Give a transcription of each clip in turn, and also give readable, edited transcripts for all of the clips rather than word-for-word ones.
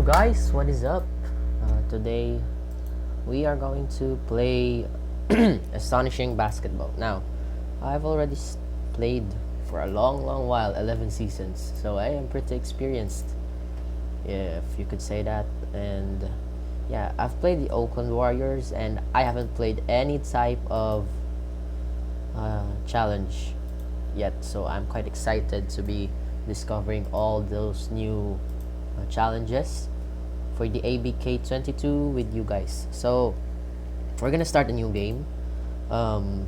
Hello guys, what is up? Today we are going to play Astonishing Basketball. Now, I've already played for a long while, 11 seasons, so I am pretty experienced, if you could say that. And yeah, I've played the Oakland Warriors, and I haven't played any type of challenge yet, so I'm quite excited to be discovering all those new challenges for the ABK22 with you guys. So we're gonna start a new game, and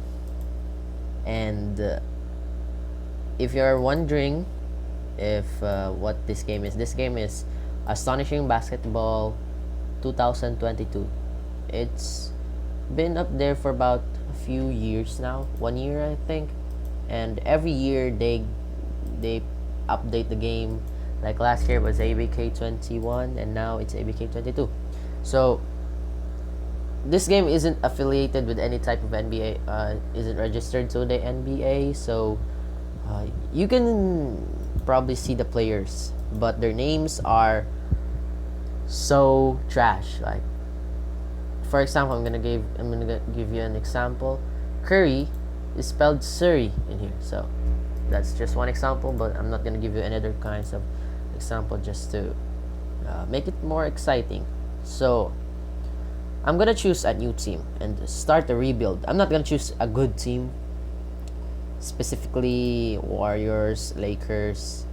if you're wondering if what this game is Astonishing Basketball 2022. It's been up there for about a few years now, 1 year I think, and every year they update the game. Like last year was ABK21 and now it's ABK22. So this game isn't affiliated with any type of NBA, isn't registered to the NBA, so you can probably see the players, but their names are so trash. Like, for example, I'm gonna give you an example. Curry is spelled Surrey in here, so that's just one example, but I'm not gonna give you any other kinds of example just to make it more exciting. So I'm gonna choose a new team and start a rebuild. I'm not gonna choose a good team, specifically Warriors, Lakers,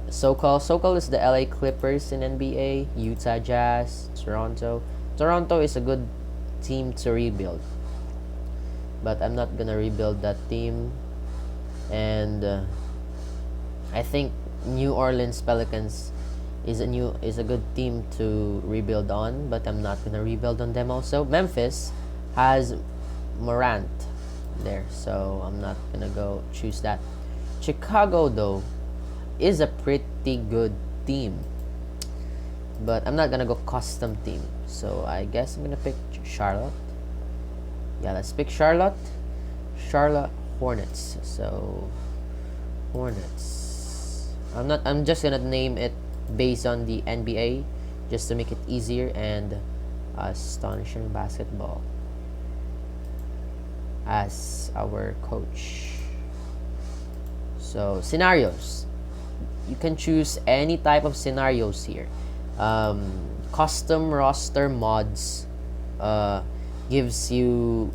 SoCal is the LA Clippers in NBA, Utah Jazz, Toronto is a good team to rebuild, but I'm not gonna rebuild that team. And I think New Orleans Pelicans is a good team to rebuild on, but I'm not gonna rebuild on them. Also, Memphis has Morant there, so I'm not gonna go choose that. Chicago though is a pretty good team, but I'm not gonna go custom team, so I guess I'm gonna pick Charlotte. Yeah, let's pick Charlotte Hornets. So Hornets, I'm just gonna name it based on the NBA just to make it easier. And Astonishing Basketball as our coach. So scenarios, you can choose any type of scenarios here. Custom roster mods gives you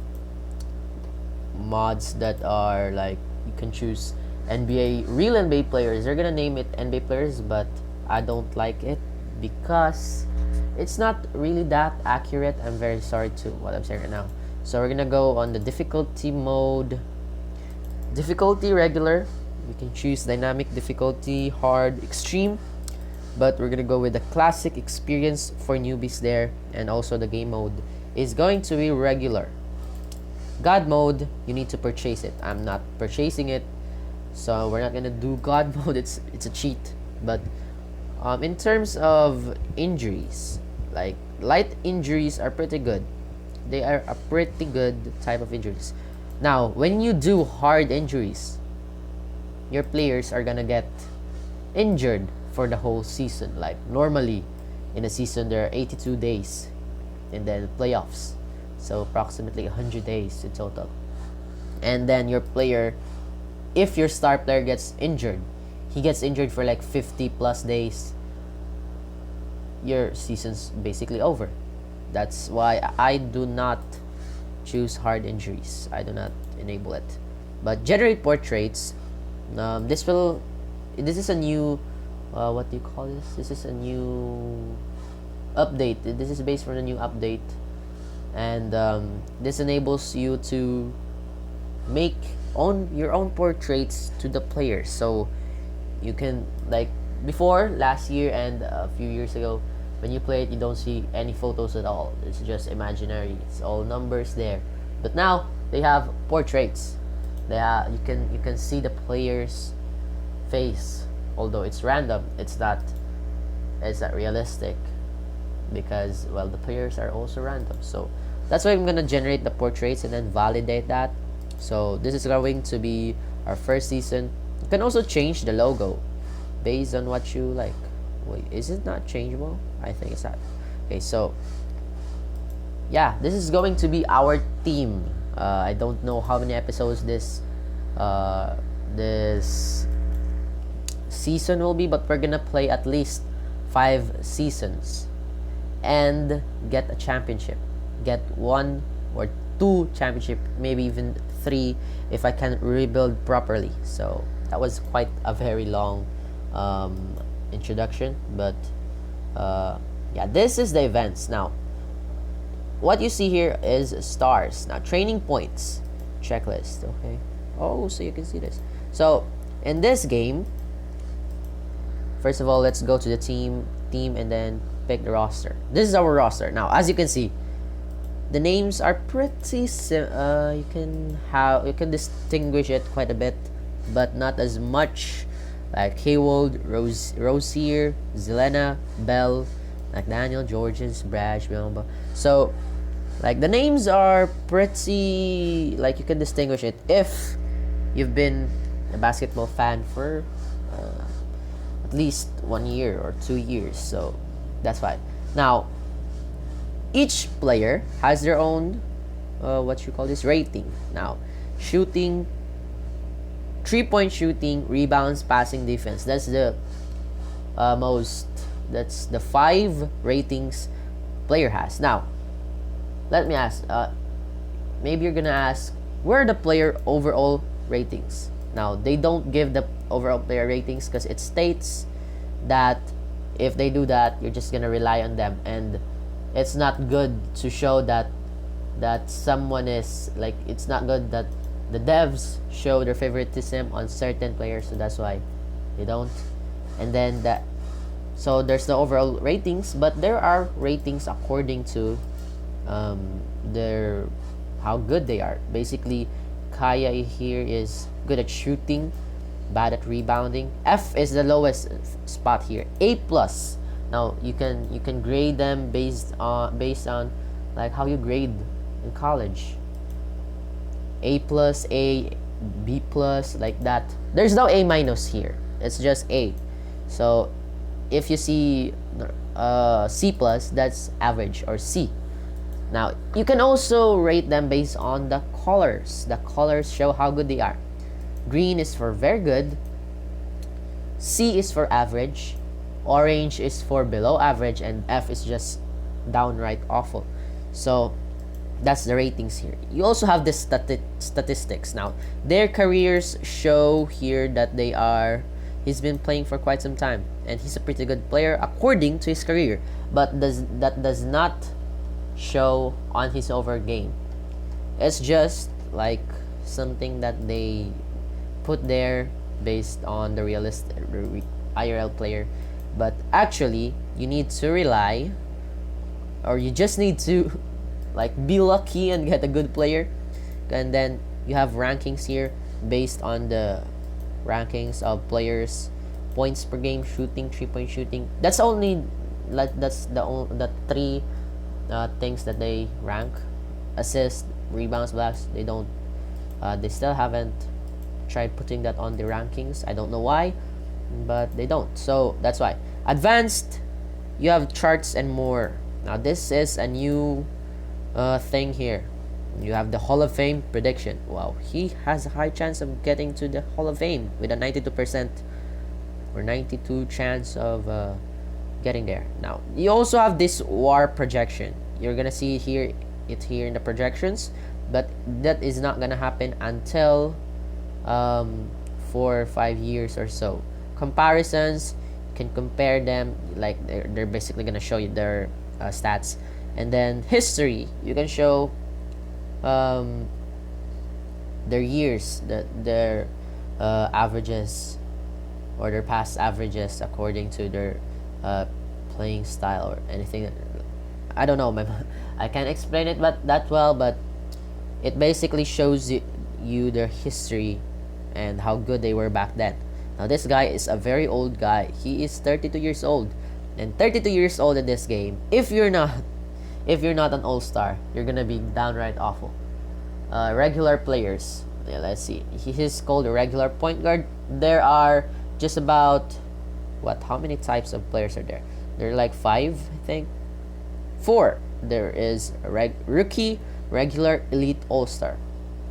mods that are like, you can choose real NBA players. They're gonna name it NBA players, but I don't like it because it's not really that accurate. I'm very sorry to what I'm saying right now. So we're gonna go on the difficulty mode. Difficulty regular. You can choose dynamic difficulty, hard, extreme, but we're gonna go with the classic experience for newbies there. And also the game mode is going to be regular. God mode, you need to purchase it. I'm not purchasing it, so we're not gonna do God mode. It's a cheat. But in terms of injuries, like light injuries are pretty good. They are a pretty good type of injuries. Now, when you do hard injuries, your players are gonna get injured for the whole season. Like normally in a season there are 82 days, and then playoffs, so approximately 100 days in total. And then your player, if your star player gets injured, he gets injured for like 50 plus days, your season's basically over. That's why I do not choose hard injuries. I do not enable it. But generate portraits, this is a new what do you call this? This is a new update. This is based on a new update, and this enables you to make your own portraits to the players. So you can, like before, last year and a few years ago, when you play it, you don't see any photos at all. It's just imaginary. It's all numbers there. But now they have portraits. You can see the player's face, although it's random. It's not realistic because, well, the players are also random. So that's why I'm gonna generate the portraits and then validate that. So this is going to be our first season. You can also change the logo based on what you like. Wait, is it not changeable? I think it's that. Okay, so yeah, this is going to be our team. I don't know how many episodes this season will be, but we're gonna play at least 5 seasons and get a championship, get 1 or 2 championship, maybe even 3 if I can rebuild properly. So that was quite a very long introduction, but yeah, this is the events. Now what you see here is stars. Now training points checklist. Okay, oh, so you can see this. So in this game, first of all, let's go to the team and then pick the roster. This is our roster. Now as you can see, the names are pretty you can distinguish it quite a bit, but not as much. Like Haywold, Rosier, Zelena, Bell, McDaniel, Georges, Brash, Biomba. So like the names are pretty, like you can distinguish it if you've been a basketball fan for at least 1 year or 2 years. So that's fine. Now each player has their own what you call this, rating. Now shooting, 3-point shooting, rebounds, passing, defense. That's the that's the 5 ratings player has. Now let me ask, maybe you're gonna ask, where are the player overall ratings? Now they don't give the overall player ratings because it states that if they do that, you're just gonna rely on them, and it's not good to show that someone is like, it's not good that the devs show their favoritism on certain players, so that's why they don't. And then that, so there's the overall ratings, but there are ratings according to their, how good they are. Basically Kaya here is good at shooting, bad at rebounding. F is the lowest spot here. A plus. Now you can grade them based on like how you grade in college. A plus, A, B plus, like that. There's no A minus here. It's just A. So if you see C plus, that's average, or C. Now you can also rate them based on the colors. The colors show how good they are. Green is for very good. C is for average. Orange is for below average, and F is just downright awful. So that's the ratings here. You also have the statistics. Now their careers show here that he's been playing for quite some time, and he's a pretty good player according to his career, but that does not show on his over game. It's just like something that they put there based on the realistic IRL player. But actually you need to rely, or you just need to like be lucky and get a good player. And then you have rankings here based on the rankings of players, points per game, shooting, 3-point shooting. That's only that's the 3 things that they rank. Assist, rebounds, blocks, they don't they still haven't tried putting that on the rankings. I don't know why, but they don't. So that's why. Advanced, you have charts and more. Now this is a new thing here. You have the Hall of Fame prediction. Wow, he has a high chance of getting to the Hall of Fame with a 92% or 92 chance of getting there. Now you also have this WAR projection. You're gonna see it here in the projections, but that is not gonna happen until 4 or 5 years or so. Comparisons, you can compare them, like they're basically gonna show you their stats. And then history, you can show their years, their averages, or their past averages according to their playing style or anything. I don't know, I can't explain it that well, but it basically shows you their history and how good they were back then. Now this guy is a very old guy. He is 32 years old, and 32 years old in this game, if you're not an all-star, you're gonna be downright awful. Regular players, yeah, let's see. He is called a regular point guard. There are just about how many types of players are there? There are like 5, I think. 4. There is rookie, regular, elite, all-star.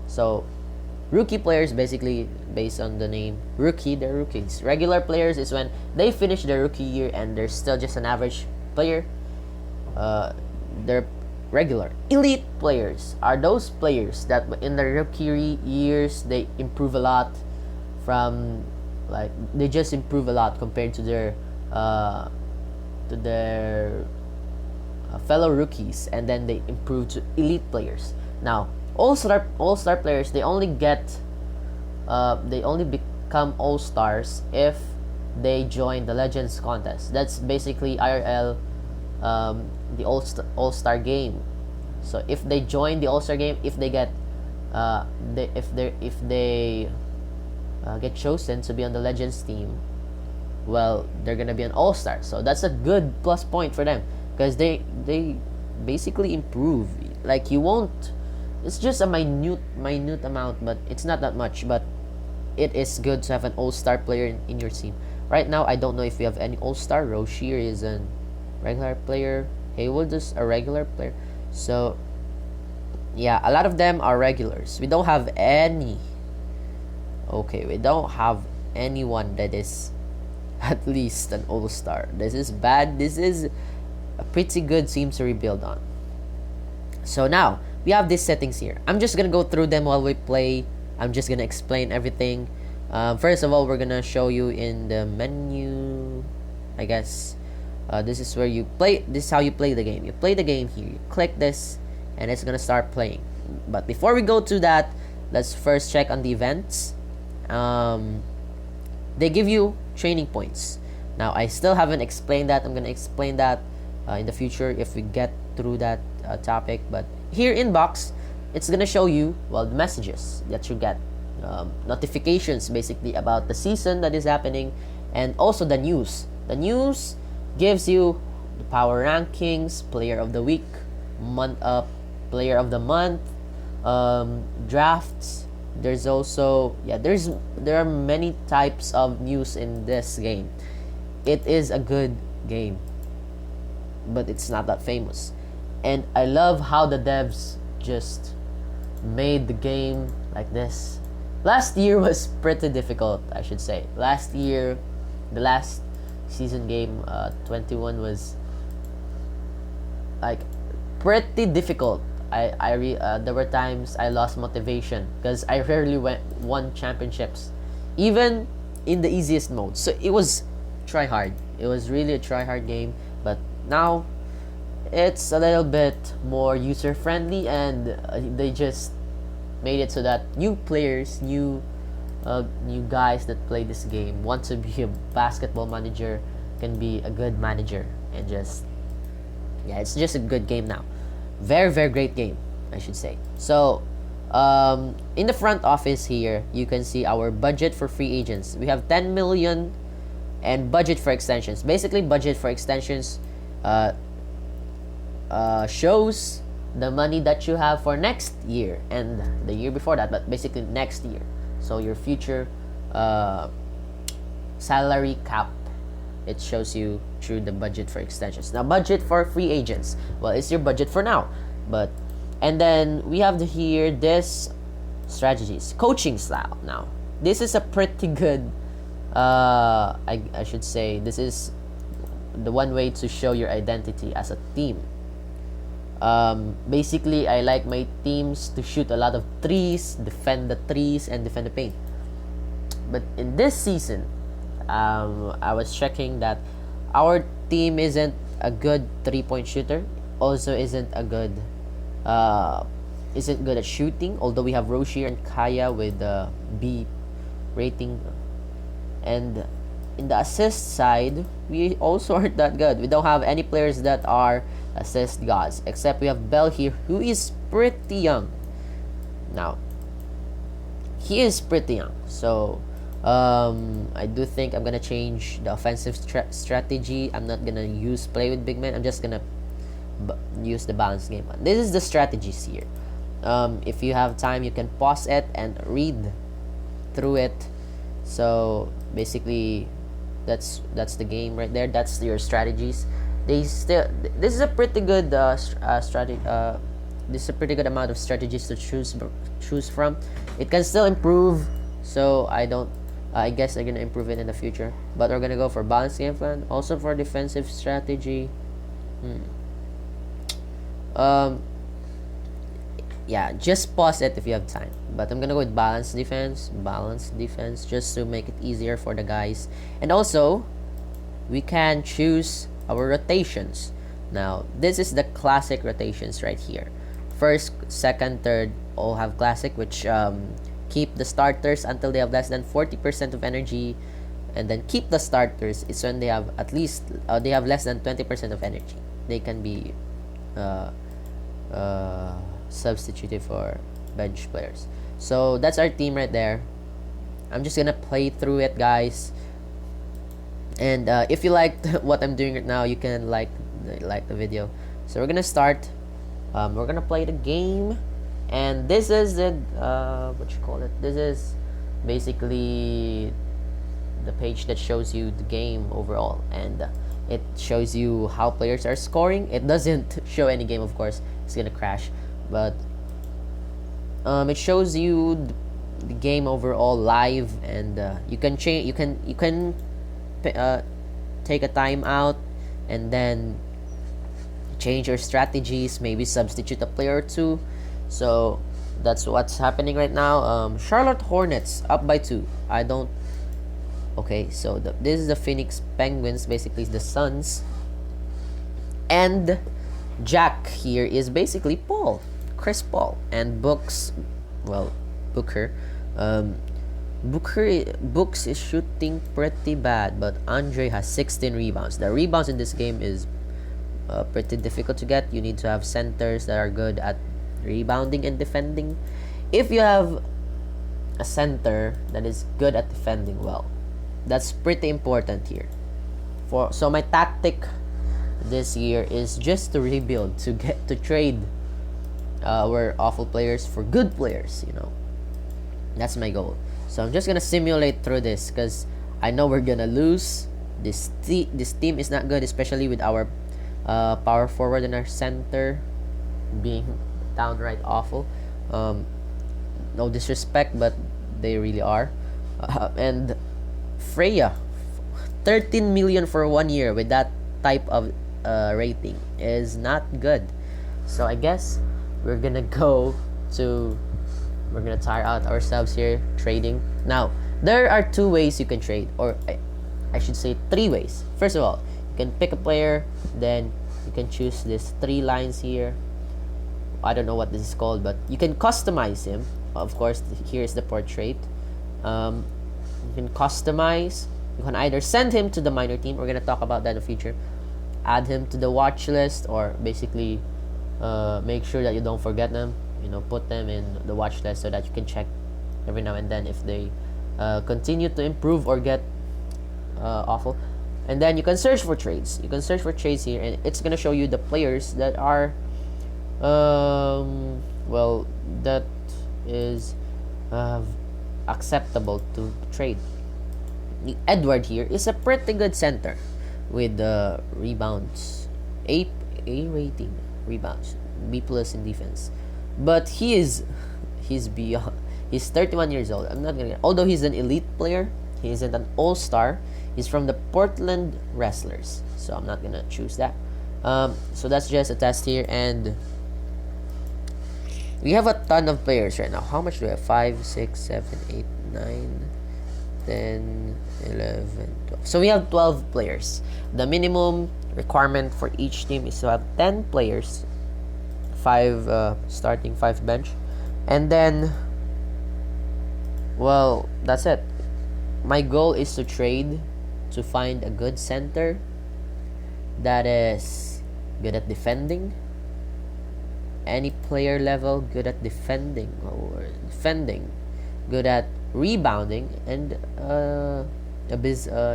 So rookie players, basically based on the name rookie, they're rookies. Regular players is when they finish their rookie year and they're still just an average player. They're regular. Elite players are those players that in their rookie years they improve a lot from, like, they just improve a lot compared to their fellow rookies, and then they improve to elite players. Now all-star players, they only become all-stars if they join the Legends contest. That's basically IRL, the all-star game. So if they join the all-star game, if they get get chosen to be on the Legends team, well, they're gonna be an all-star. So that's a good plus point for them, because they basically improve. Like, you won't, it's just a minute amount, but it's not that much, but it is good to have an all-star player in your team. Right now, I don't know if we have any all-star. Rozier is a regular player. Haywood is a regular player. So yeah, a lot of them are regulars. We don't have any. Okay, we don't have anyone that is at least an all-star. This is bad. This is a pretty good team to rebuild on. So now we have these settings here. I'm just gonna go through them while we play. I'm just gonna explain everything. First of all, we're gonna show you in the menu, I guess. This is where you play. This is how you play the game. You play the game here. You click this, and it's gonna start playing. But before we go to that, let's first check on the events. They give you training points. Now, I still haven't explained that. I'm gonna explain that in the future if we get through that topic. But here in box, it's gonna show you, well, the messages that you get, notifications basically about the season that is happening, and also the news. The news gives you the power rankings, player of the week, player of the month, drafts. There's also, there are many types of news in this game. It is a good game, but it's not that famous. And I love how the devs just made the game like this. Last year was pretty difficult, I should say. Last year, the last season game, 21, was like pretty difficult. There were times I lost motivation because I rarely won championships, even in the easiest mode. So it was try hard. It was really a try hard game. But now it's a little bit more user friendly, and they just made it so that new players, new guys that play this game want to be a basketball manager, can be a good manager, and just, yeah, it's just a good game now. Very, very great game, I should say. So in the front office here, you can see our budget for free agents. We have 10 million, and budget for extensions. Basically, budget for extensions shows the money that you have for next year and the year before that, but basically next year. So your future salary cap, it shows you through the budget for extensions. Now, budget for free agents, well, it's your budget for now. And then we have here this strategies, coaching style. Now, this is a pretty good, I should say, this is the one way to show your identity as a team. Basically, I like my teams to shoot a lot of threes, defend the threes, and defend the paint. But in this season, I was checking that our team isn't a good 3-point shooter. Also, isn't good at shooting. Although we have Rozier and Kaya with the B rating, and in the assist side, we also aren't that good. We don't have any players that are assist gods, except we have Bell here, who is pretty young. Now, he is pretty young, so I do think I'm gonna change the offensive strategy. I'm not gonna use play with big men. I'm just gonna use the balanced game. This is the strategies here. If you have time, you can pause it and read through it. So basically, That's the game right there. That's your strategies. They still this is a pretty good strategy. This is a pretty good amount of strategies to choose from. It can still improve, so I don't. I guess they're gonna improve it in the future. But we're gonna go for balanced game plan. Also for defensive strategy. Yeah, just pause it if you have time. But I'm gonna go with balanced defense, just to make it easier for the guys. And also, we can choose our rotations. Now, this is the classic rotations right here. First, second, third all have classic, which keep the starters until they have less than 40% of energy, and then keep the starters is when they have at least they have less than 20% of energy. They can be substituted for bench players. So that's our team right there. I'm just gonna play through it, guys. And if you liked what I'm doing right now, you can like the video. So we're gonna start. We're gonna play the game, and this is the what you call it. This is basically the page that shows you the game overall, and it shows you how players are scoring. It doesn't show any game, of course. It's gonna crash, but it shows you the game overall live, and you can change. You can take a timeout and then change your strategies. Maybe substitute a player or two. So that's what's happening right now. Charlotte Hornets up by 2. I don't. Okay, so this is the Phoenix Penguins. Basically, the Suns. And Jack here is basically Chris Paul, and Books. Well, Booker. Books is shooting pretty bad, but Andre has 16 rebounds. The rebounds in this game is pretty difficult to get. You need to have centers that are good at rebounding and defending. If you have a center that is good at defending, well, that's pretty important here. So my tactic this year is just to rebuild, to trade our awful players for good players. That's my goal. So I'm just gonna simulate through this because I know we're gonna lose. This team is not good, especially with our power forward and our center being downright awful. No disrespect, but they really are. And Freya, 13 million for 1 year with that type of rating is not good. So I guess we're gonna tire out ourselves here trading. Now, there are 2 ways you can trade, or I should say 3 ways. First of all, you can pick a player, then you can choose these 3 lines here. I don't know what this is called, but you can customize him. Of course, here's the portrait. You can customize. You can either send him to the minor team. We're gonna talk about that in the future. Add him to the watch list, or basically make sure that you don't forget them. Put them in the watch list so that you can check every now and then if they continue to improve or get awful. And then you can search for trades. You can search for trades here, and it's gonna show you the players that are well, that is acceptable to trade. Edward here is a pretty good center with rebounds, A rating, rebounds, B+ in defense. But he's beyond. He's 31 years old. I'm not gonna. Although he's an elite player, he isn't an all-star. He's from the Portland Wrestlers, so I'm not gonna choose that. So that's just a test here, and we have a ton of players right now. How much do we have? 5, 6, 7, 8, 9, 10, 11, 12. So we have 12 players. The minimum requirement for each team is to have 10 players, 5 starting, 5 bench, and then, well, that's it. My goal is to trade to find a good center that is good at defending. Any player level good at defending, good at rebounding, and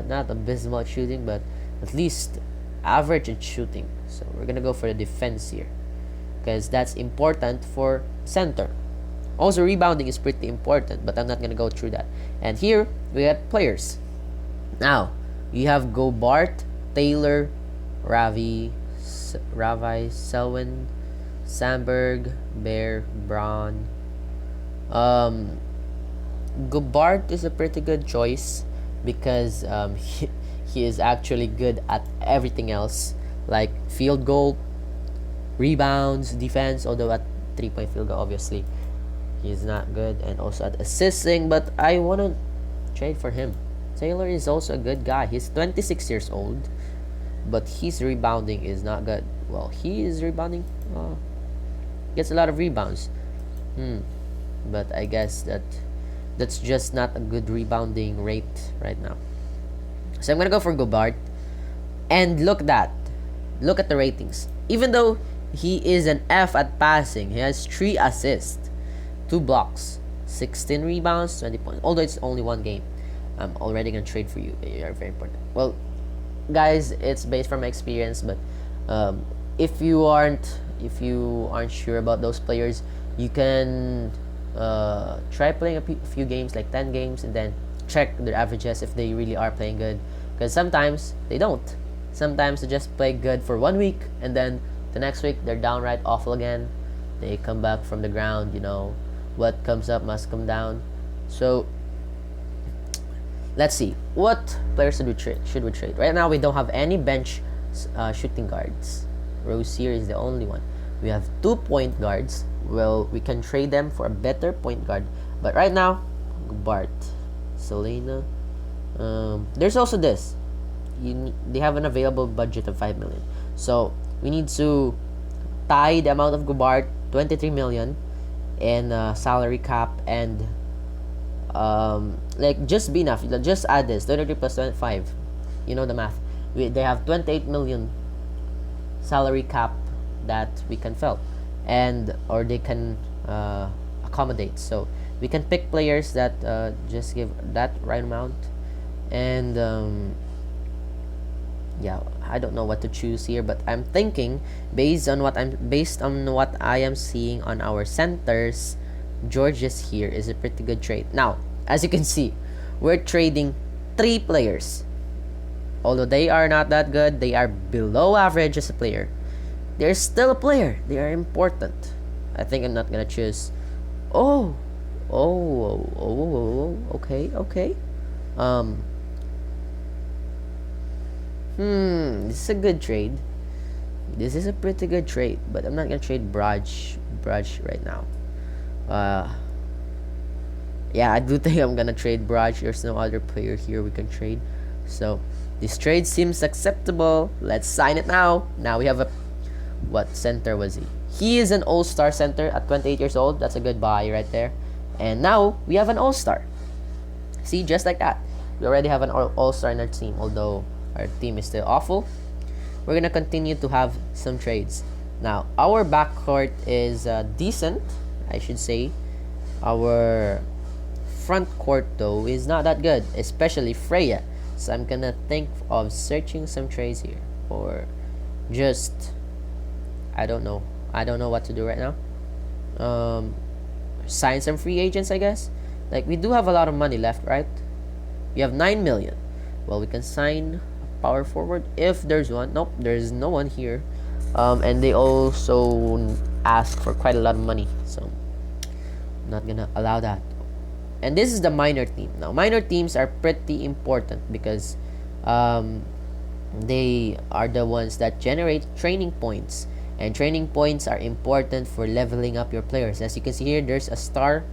not abysmal at shooting, but at least average at shooting. So we're gonna go for the defense here because that's important for center. Also, rebounding is pretty important, but I'm not gonna go through that. And here we got players. Now, You have Gobart, Taylor, Ravi, Selwyn, Sandberg, Bear, Braun. Um, Gobart is a pretty good choice because he is actually good at everything else, like field goal, rebounds, defense. Although at 3-point field goal, obviously, he's not good, and also at assisting. But I wanna trade for him. Taylor is also a good guy. He's 26 years old, but his rebounding is not good. Well, he is rebounding. Gets a lot of rebounds. But I guess that's just not a good rebounding rate right now. So I'm gonna go for Gobart. And look at the ratings. Even though he is an F at passing, he has 3 assists, 2 blocks, 16 rebounds, 20 points. Although it's only one game, I'm already gonna trade for you. You are very important. Well, guys, it's based from my experience, but if you aren't sure about those players, you can try playing a few games, like 10 games, and then check their averages if they really are playing good, because sometimes they don't. Sometimes they just play good for 1 week, and then the next week they're downright awful again. They come back from the ground. What comes up must come down. So let's see, what players should we trade. Right now we don't have any bench shooting guards. Rozier is the only one. We have 2 point guards. Well, we can trade them for a better point guard, but right now, Bart, Selena. There's also this. They have an available budget of 5 million, so we need to tie the amount of Gobart, 23 million, in salary cap, and just be enough. Just add this 23 plus 25. You know the math. They have 28 million salary cap that we can fill, or they can accommodate. So we can pick players that just give that right amount, and yeah, I don't know what to choose here, but I'm thinking based on what I am seeing on our centers, Georges here is a pretty good trade. Now, as you can see, we're trading 3 players. Although they are not that good, they are below average as a player. They're still a player. They are important. I think I'm not gonna choose. Okay. This is a good trade. This is a pretty good trade, but I'm not gonna trade Braj right now. Yeah, I do think I'm gonna trade Braj. There's no other player here we can trade. So this trade seems acceptable. Let's sign it now. Now we have what center was he? He is an all-star center at 28 years old. That's a good buy right there. And now we have an all-star. See, just like that. We already have an all-star in our team, although our team is still awful. We're gonna continue to have some trades. Now, our backcourt is decent, I should say. Our front court, though, is not that good, especially Freya. So I'm gonna think of searching some trades here, or just I don't know what to do right now. Sign some free agents, I guess. Like, we do have a lot of money left, right? We have 9 million. Well, we can sign a power forward if there's one. Nope, there's no one here. And they also ask for quite a lot of money, so I'm not gonna allow that. And this is the minor team. Now, minor teams are pretty important because they are the ones that generate training points, and training points are important for leveling up your players. As you can see here, there's a star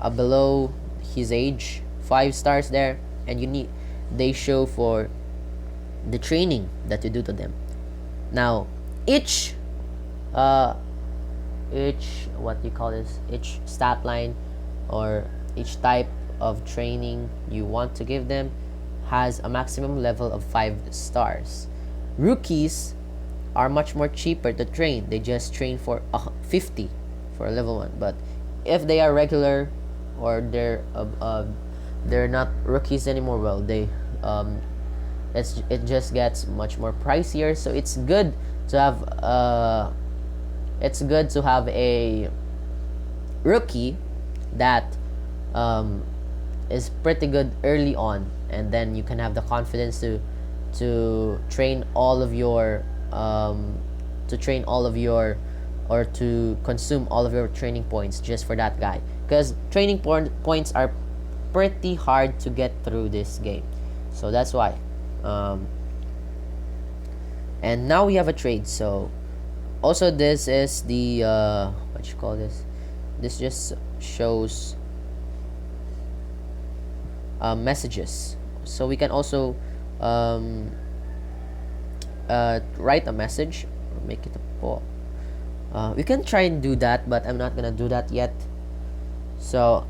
below his age, 5 stars there, and they show for the training that you do to them. Now, each stat line, or each type of training you want to give them, has a maximum level of 5 stars. Rookies are much more cheaper to train. They just train for 50 for a level 1. But if they are regular, or they're not rookies anymore, well, it just gets much more pricier. So it's good to have a rookie that is pretty good early on, and then you can have the confidence to train all of your or to consume all of your training points just for that guy, because training points are pretty hard to get through this game. So that's why. And now we have a trade. So also this is the what you call this, this just shows messages. So we can also write a message or make it a poem. We can try and do that, but I'm not gonna do that yet. So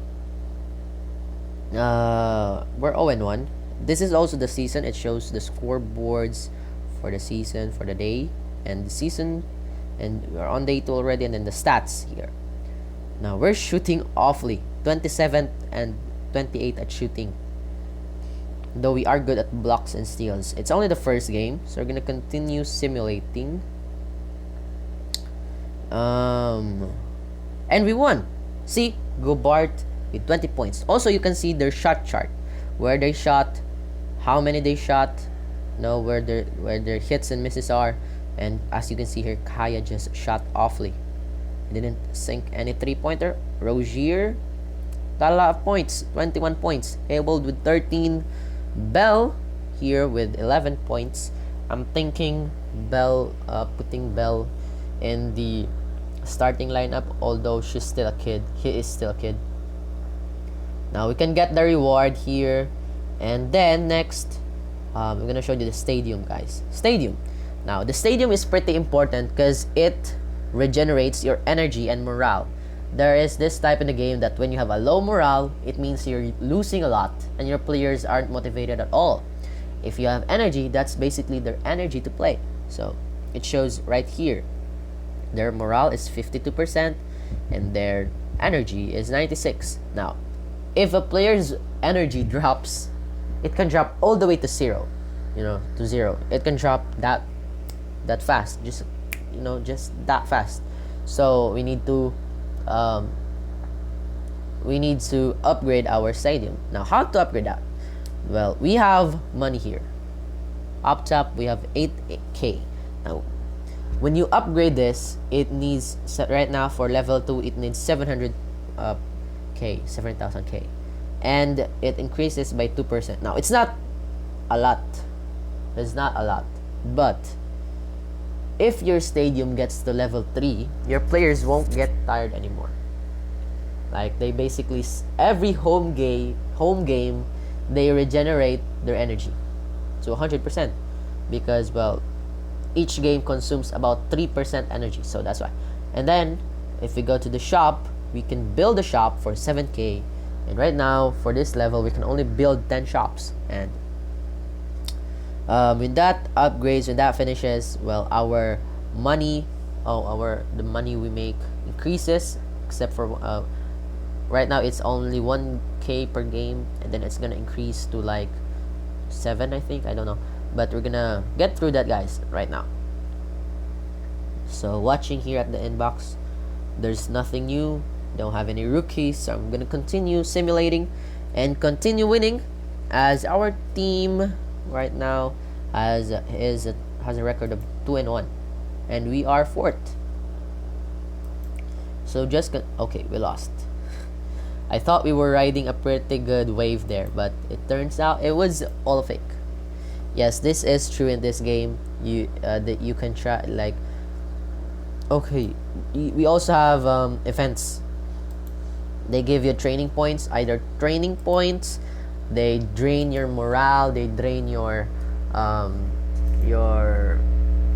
we're 0-1. This is also the season. It shows the scoreboards for the season, for the day and the season, and we're on day 2 already, and then the stats here. Now we're shooting awfully, 27th and 28th at shooting, though we are good at blocks and steals. It's only the first game, so we're gonna continue simulating. And we won. See, Gobart with 20 points. Also, you can see their shot chart, where they shot, how many they shot, where their hits and misses are. And as you can see here, Kaya just shot awfully. He didn't sink any 3-pointer. Rozier got a lot of points, 21 points. Habled with 13. Bell here with 11 points. I'm thinking putting Bell in the starting lineup, although she's still a kid. He is still a kid. Now we can get the reward here, and then next I'm gonna show you the stadium, guys. Stadium. Now the stadium is pretty important because it regenerates your energy and morale. There is this type in the game that when you have a low morale, it means you're losing a lot and your players aren't motivated at all. If you have energy, that's basically their energy to play. So it shows right here. Their morale is 52% and their energy is 96. Now, if a player's energy drops, it can drop all the way to 0. To 0. It can drop that fast. Just that fast. So we need to upgrade our stadium. Now, how to upgrade that? Well, we have money here. Up top, we have 8K. Now, when you upgrade this, it needs, right now for level 2, it needs 700K, 7,000K. And it increases by 2%. Now, it's not a lot. It's not a lot. But if your stadium gets to level 3, your players won't get tired anymore. Like, they basically, every home game, they regenerate their energy to 100%. Because, well, each game consumes about 3% energy. So that's why. And then, if we go to the shop, we can build a shop for 7K. And right now, for this level, we can only build 10 shops. And when that upgrades, when that finishes, well, our money, the money we make increases. Except for right now, it's only 1K per game, and then it's gonna increase to like 7, I think. I don't know, but we're gonna get through that, guys, right now. So watching here at the inbox, there's nothing new. Don't have any rookies, so I'm gonna continue simulating and continue winning, as our team right now has a record of 2-1, and we are 4th. So okay, we lost. I thought we were riding a pretty good wave there, but it turns out it was all fake. Yes, this is true in this game. That you can try, like, okay, we also have events. They give you training points, either training points, they drain your morale, they drain your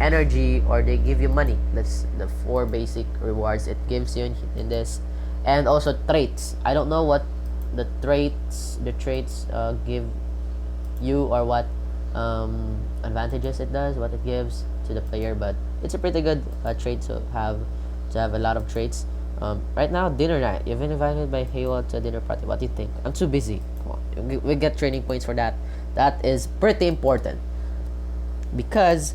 energy, or they give you money. That's the 4 basic rewards it gives you in this. And also traits. I don't know what the traits give you, or what advantages it does, what it gives to the player, but it's a pretty good trait to have a lot of traits. Right now, dinner night. You've been invited by Halo to a dinner party. What do you think? I'm too busy. Come on, we get training points for that. That is pretty important, because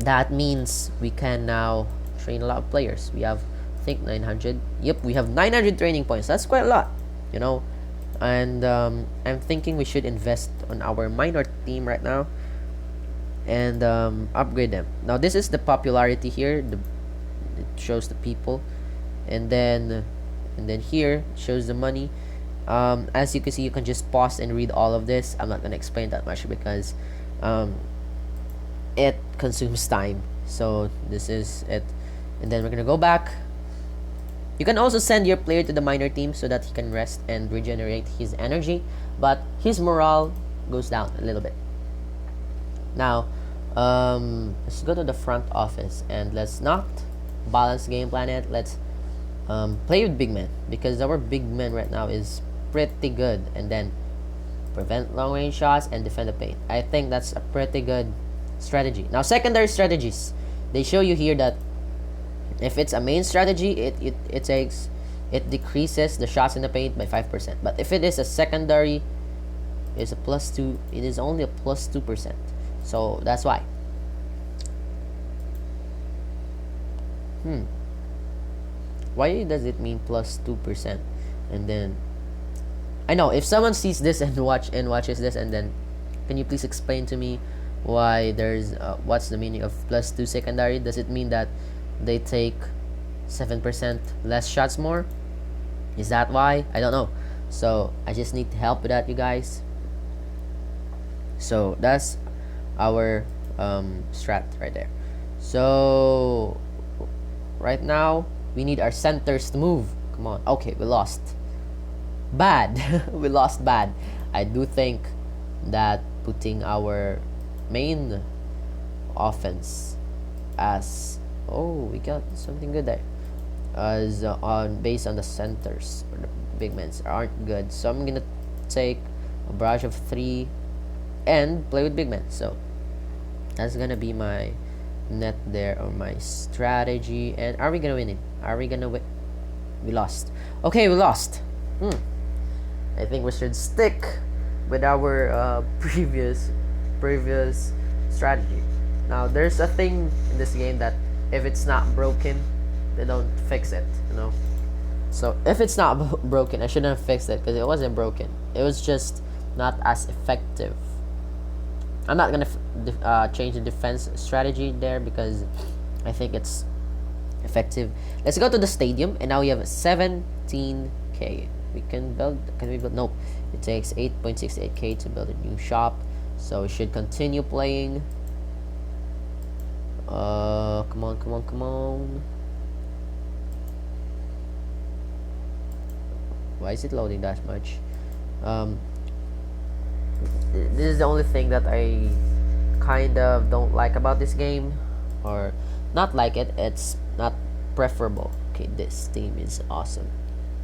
that means we can now train a lot of players. We have, I think, 900. Yep, we have 900 training points. That's quite a lot. And I'm thinking we should invest on our minor team right now and upgrade them. Now this is the popularity here. It shows the people, and then here it shows the money. As you can see, you can just pause and read all of this. I'm not gonna explain that much because it consumes time. So this is it, and then we're gonna go back. You can also send your player to the minor team so that he can rest and regenerate his energy, but his morale goes down a little bit. Now, let's go to the front office and let's not balance game plan it. Let's play with big men because our big men right now is pretty good, and then prevent long range shots and defend the paint. I think that's a pretty good strategy. Now, secondary strategies, they show you here that if it's a main strategy, it decreases the shots in the paint by 5%. But if it is a secondary, it's a +2. It is only a +2%. So that's why. Why does it mean +2%? And then I know if someone sees this and watches this, and then can you please explain to me why there's what's the meaning of +2 secondary? Does it mean that they take 7% less shots more? Is that why? I don't know. So I just need help with that, you guys. So that's our strat right there. So right now we need our centers to move. Come on. Okay, we lost bad. We lost bad. I do think that putting our main offense as we got something good there as on based on the centers or the big men aren't good, so I'm gonna take a barrage of 3 and play with big men. So that's gonna be my net there, or my strategy. And are we gonna win it? Are we gonna win? We lost. Okay, we lost. I think we should stick with our previous strategy. Now there's a thing in this game that if it's not broken, they don't fix it, you know. So if it's not broken, I shouldn't have fixed it because it wasn't broken. It was just not as effective. I'm not gonna change the defense strategy there because I think it's effective. Let's go to the stadium, and now we have 17k. We can build. Can we build? Nope. It takes 8.68k to build a new shop. So we should continue playing. Come on. Why is it loading that much? This is the only thing that I kind of don't like about this game, or not like it. It's not preferable. Okay, this team is awesome.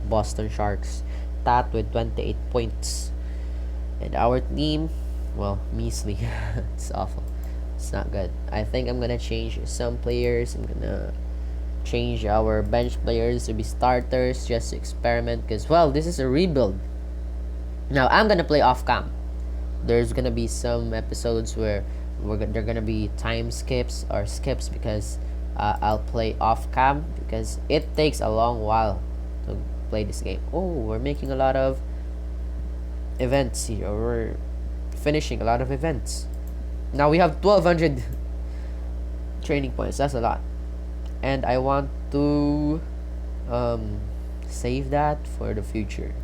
Boston Sharks, that with 28 points, and our team, well, measly. It's awful. It's not good. I think I'm gonna change some players. I'm gonna change our bench players to be starters just to experiment, because, well, this is a rebuild. Now I'm gonna play off cam. There's gonna be some episodes where they're gonna be time skips or skips because I'll play off cam because it takes a long while to play this game. Oh, we're making a lot of events here. We're finishing a lot of events. Now we have 1200 training points. That's a lot, and I want to save that for the future.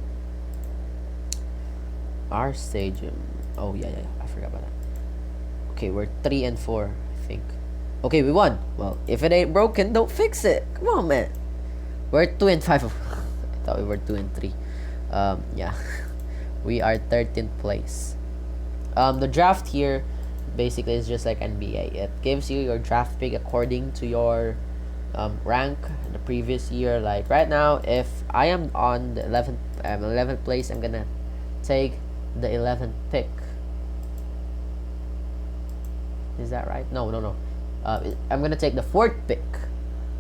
Our stadium. Oh yeah, I forgot about that. Okay, we're 3 and 4, I think. Okay, we won. Well, if it ain't broken, don't fix it. Come on, man. We're 2 and 5. I thought we were 2 and 3. Yeah, we are 13th place. The draft here basically is just like NBA. It gives you your draft pick according to your rank in the previous year. Like right now, if I am on the 11th place, I'm gonna take the 11th pick. Is that right? No. I'm gonna take the 4th pick.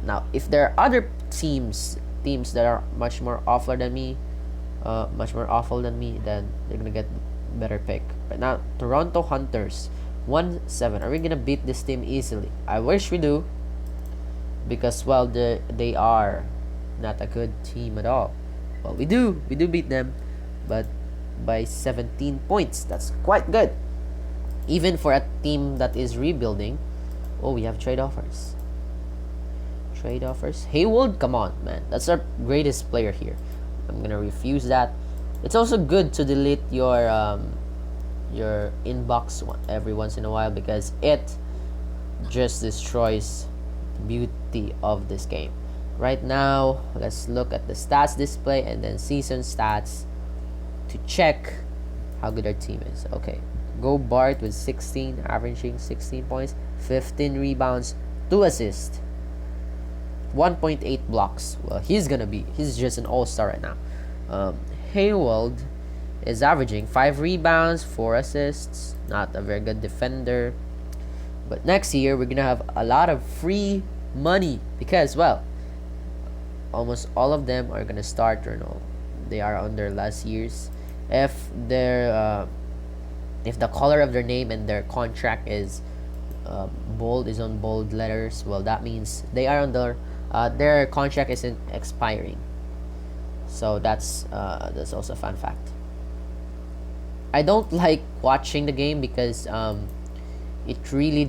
Now, if there are other teams that are much more awful than me, then they're gonna get better pick. But now, Toronto Hunters 1-7. Are we gonna beat this team easily? I wish we do, because, well, they are not a good team at all. Well, we do beat them. but by 17 points. That's quite good. Even for a team that is rebuilding. Oh, we have trade offers. Trade offers. Haywood, come on, man. That's our greatest player here. I'm gonna refuse that. It's also good to delete your inbox every once in a while, because it just destroys the beauty of this game. Right now, let's look at the stats display and then season stats to check how good our team is. Okay, go Bart with 16, averaging 16 points, 15 rebounds, 2 assists, 1.8 blocks. Well, he's just an all-star right now. Hayward is averaging 5 rebounds, 4 assists, not a very good defender. But next year, we're gonna have a lot of free money because, well, almost all of them are gonna start, or no, they are on their last years. If the color of their name and their contract is on bold letters, well, that means they are under their contract isn't expiring. So that's also a fun fact. I don't like watching the game because it really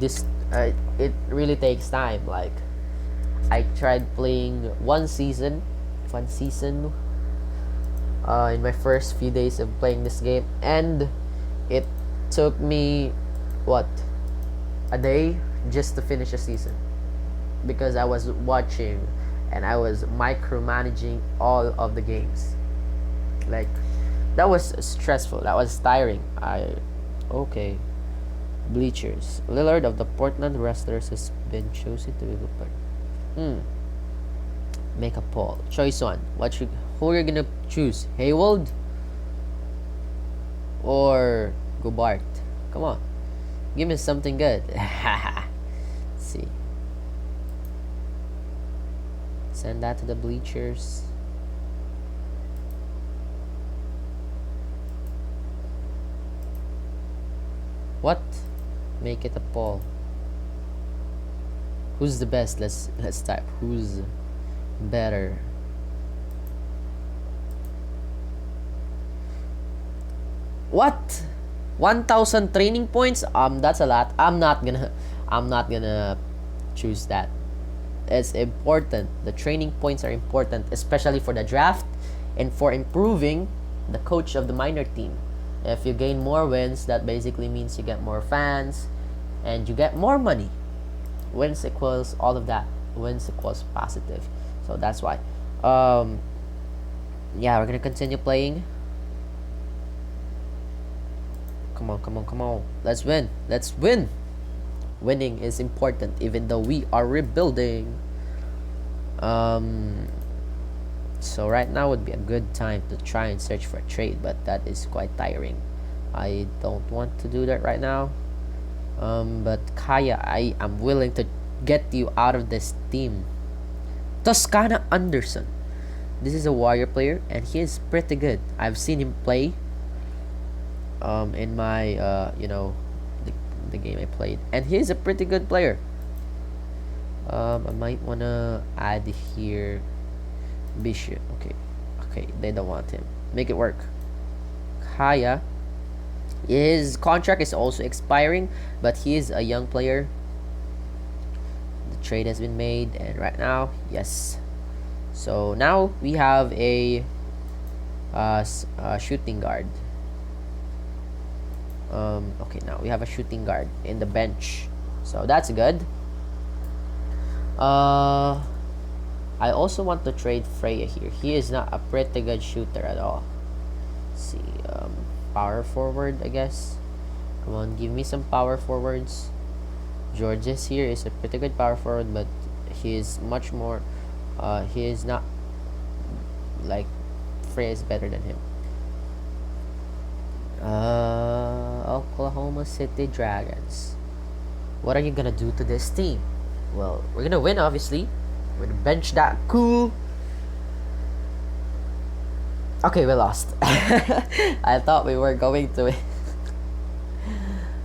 takes time. Like, I tried playing one season in my first few days of playing this game, and it took me a day just to finish a season, because I was watching and I was micromanaging all of the games. Like, that was stressful, that was tiring. Okay, bleachers. Lillard of the Portland Wrestlers has been chosen to be the player. Make a poll. Choice 1. Who are you gonna choose? Hayward or Gobart? Come on, give me something good. Let's see. Send that to the bleachers. What? Make it a poll. Who's the best? Let's type. Who's better? What? 1,000 training points? That's a lot. I'm not gonna choose that. It's important. The training points are important, especially for the draft and for improving the coach of the minor team. If you gain more wins, that basically means you get more fans and you get more money. Wins equals all of that. Wins equals positive. So that's why. Yeah, we're gonna continue playing. Come on. Let's win. Winning is important, even though we are rebuilding. So right now would be a good time to try and search for a trade, but that is quite tiring. I don't want to do that right now. But Kaya, I am willing to get you out of this team. Toscana Anderson. This is a Warrior player, and he is pretty good. I've seen him play in my the game I played, and he's a pretty good player. I might wanna add here Bishop. Okay, they don't want him. Make it work. Kaya, his contract is also expiring, but he is a young player. The trade has been made, and right now, yes. So now we have a shooting guard. Okay, now we have a shooting guard in the bench, so that's good. I also want to trade Freya here. He is not a pretty good shooter at all. Let's see, power forward, I guess. Come on, give me some power forwards. Georges here is a pretty good power forward, but he is much more. He is not like Freya is better than him. Oklahoma City Dragons. What are you gonna do to this team? Well, we're gonna win, obviously. We're gonna bench that cool. Okay, we lost. I thought we were going to win.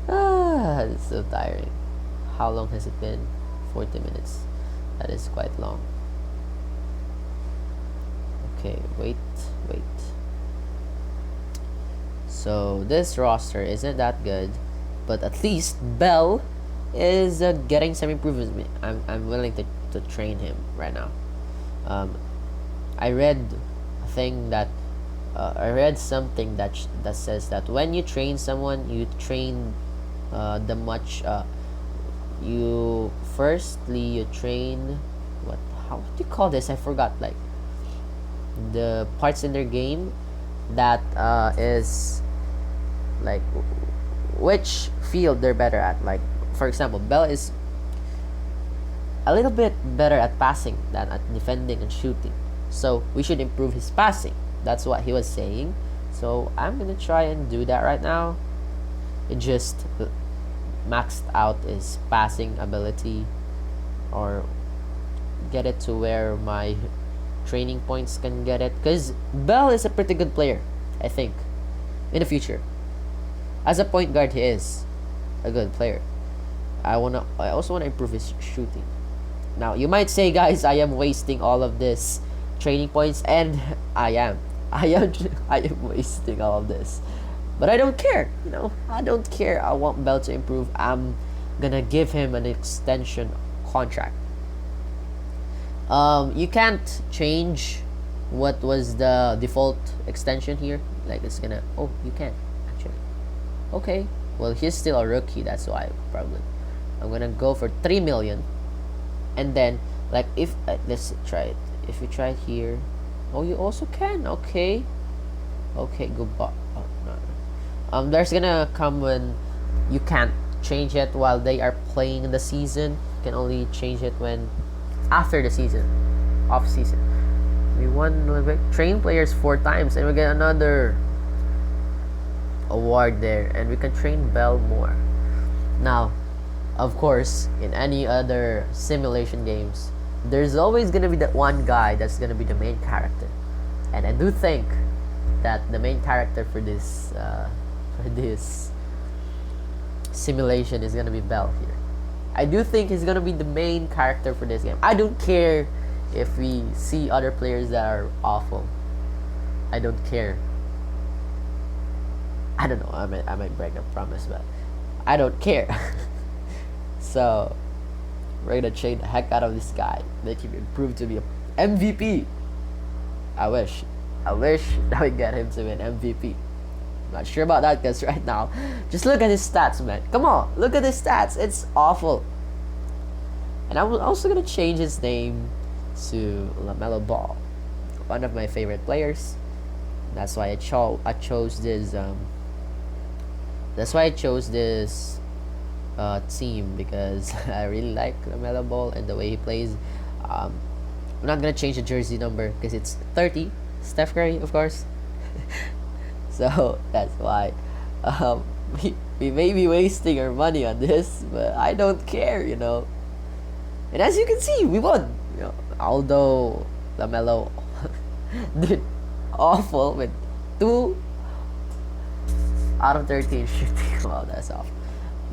It's so tiring. How long has it been? 40 minutes. That is quite long. Okay, wait. So this roster isn't that good, but at least Bell is getting some improvements. I'm willing to train him right now. I read a thing that I read something that says that when you train someone, you train the much you firstly you train what how do you call this? I forgot, like the parts in their game that is like which field they're better at. Like for example, Bell is a little bit better at passing than at defending and shooting, so we should improve his passing. That's what he was saying. So I'm gonna try and do that right now. It just maxed out his passing ability, or get it to where my training points can get it, because Bell is a pretty good player, I think, in the future. As a point guard, he is a good player. I also wanna improve his shooting. Now you might say, guys, I am wasting all of this training points, and I am wasting all of this, but I don't care. I don't care. I want Bell to improve. I'm gonna give him an extension contract. You can't change what was the default extension here. Like it's gonna. Oh, you can actually. Okay. Well, he's still a rookie. That's why probably. I'm gonna go for 3 million, and then like if let's try it. If you try it here, oh, you also can. Okay. Goodbye. Oh no. There's gonna come when you can't change it while they are playing in the season. You can only change it when after the season, off season. We train players 4 times, and we get another award there, and we can train Bell more. Now, of course, in any other simulation games, there's always gonna be that one guy that's gonna be the main character, and I do think that the main character for this simulation is gonna be Bell here. I do think he's gonna be the main character for this game. I don't care if we see other players that are awful. I don't care. I don't know. I might break a promise, but I don't care. So we're gonna train the heck out of this guy, make him improve to be a MVP. I wish that we get him to be an MVP. Not sure about that, because right now, just look at his stats, man. Come on, look at his stats. It's awful. And I'm also gonna change his name to Lamel Ball, one of my favorite players. That's why I chose this. That's why I chose this team, because I really like Lamel Ball and the way he plays. I'm not gonna change the jersey number because it's 30. Steph Curry, of course. So that's why we may be wasting our money on this, but I don't care, And as you can see, we won. Although LaMelo did awful with 2 out of 13 shooting. Wow, that's awful.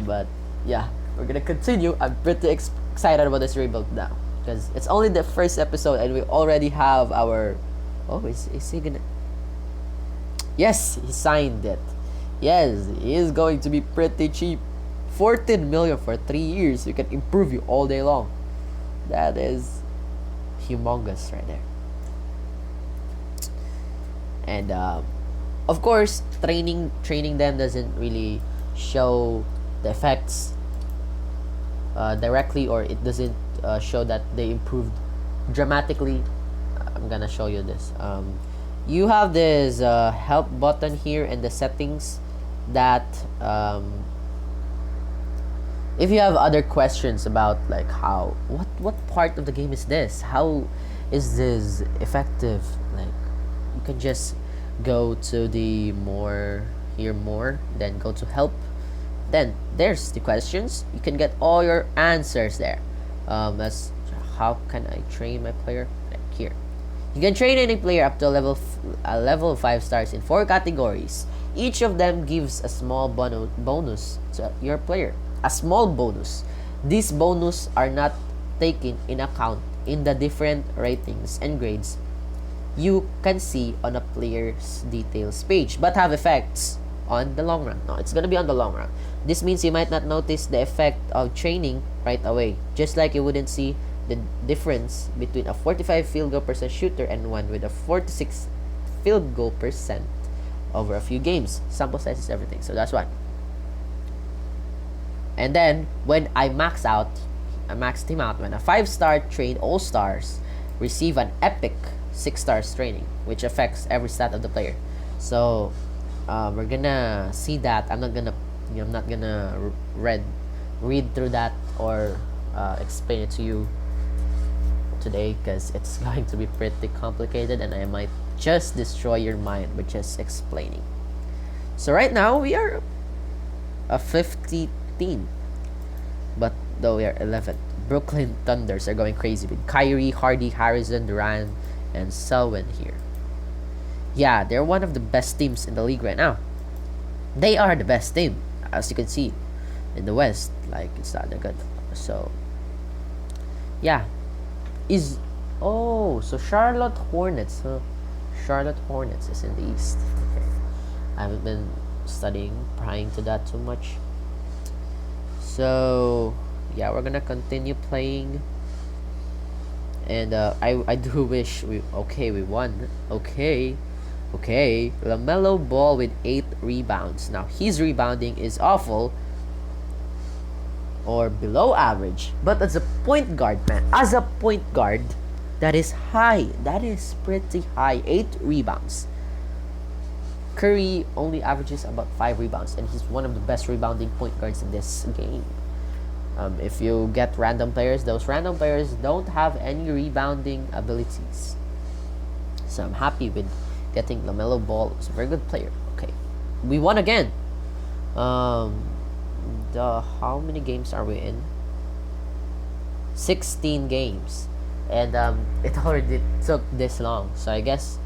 But yeah, we're gonna continue. I'm pretty excited about this rebuild now, because it's only the first episode and we already have our. Oh, is he gonna? Yes, he signed it. Yes, he is going to be pretty cheap. 14 million for 3 years. We can improve you all day long. That is humongous right there. And of course, training them doesn't really show the effects directly, or it doesn't show that they improved dramatically. I'm gonna show you this. You have this help button here in the settings that if you have other questions about like what part of the game is this, how is this effective, like you can just go to the more, then go to help, then there's the questions. You can get all your answers there. That's how can I train my player, like here. You can train any player up to a level 5 stars in 4 categories. Each of them gives a small bonus to your player. A small bonus. These bonus are not taken in account in the different ratings and grades you can see on a player's details page, but have effects on the long run. No, it's gonna be on the long run. This means you might not notice the effect of training right away, just like you wouldn't see the difference between a 45 field goal percent shooter and one with a 46 field goal percent over a few games. Sample size is everything, so that's why. And then when I maxed him out when a 5-star trained all-stars receive an epic 6 stars training, which affects every stat of the player. So we're gonna see that. I'm not gonna read through that or explain it to you today, because it's going to be pretty complicated and I might just destroy your mind with just explaining. So right now we are a 50 team, but though we are 11th. Brooklyn Thunders are going crazy with Kyrie, Hardy, Harrison, Durant, and Selwyn here. Yeah, they're one of the best teams in the league right now. They are the best team, as you can see in the West. Like, it's not that good. So yeah, so Charlotte Hornets, huh? Charlotte Hornets is in the East. Okay, I haven't been prying to that too much. So yeah, we're gonna continue playing, and I do wish we won. Okay, Lamelo Ball with 8 rebounds. Now his rebounding is awful or below average, but as a point guard, that is high. That is pretty high. 8 rebounds. Curry only averages about 5 rebounds, and he's one of the best rebounding point guards in this game. If you get random players, those random players don't have any rebounding abilities. So I'm happy with getting LaMelo Ball. He's a very good player. Okay, we won again. How many games are we in? 16 games, and it already took this long. So I guess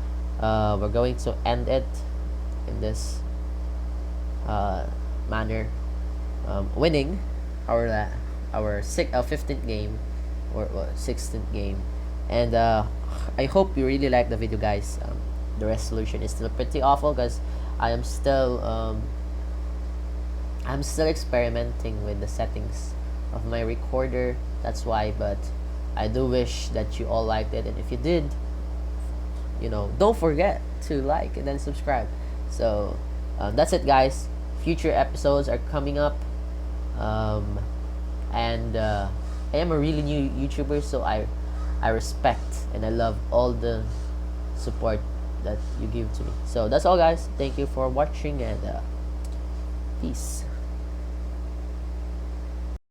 we're going to end it in this manner, winning our 15th game or 16th game. And I hope you really like the video, guys. The resolution is still pretty awful because I'm still experimenting with the settings of my recorder. That's why, but I do wish that you all liked it, and if you did, don't forget to like and then subscribe. So that's it, guys. Future episodes are coming up, and I am a really new YouTuber, so I respect and I love all the support that you give to me. So that's all, guys. Thank you for watching, and peace.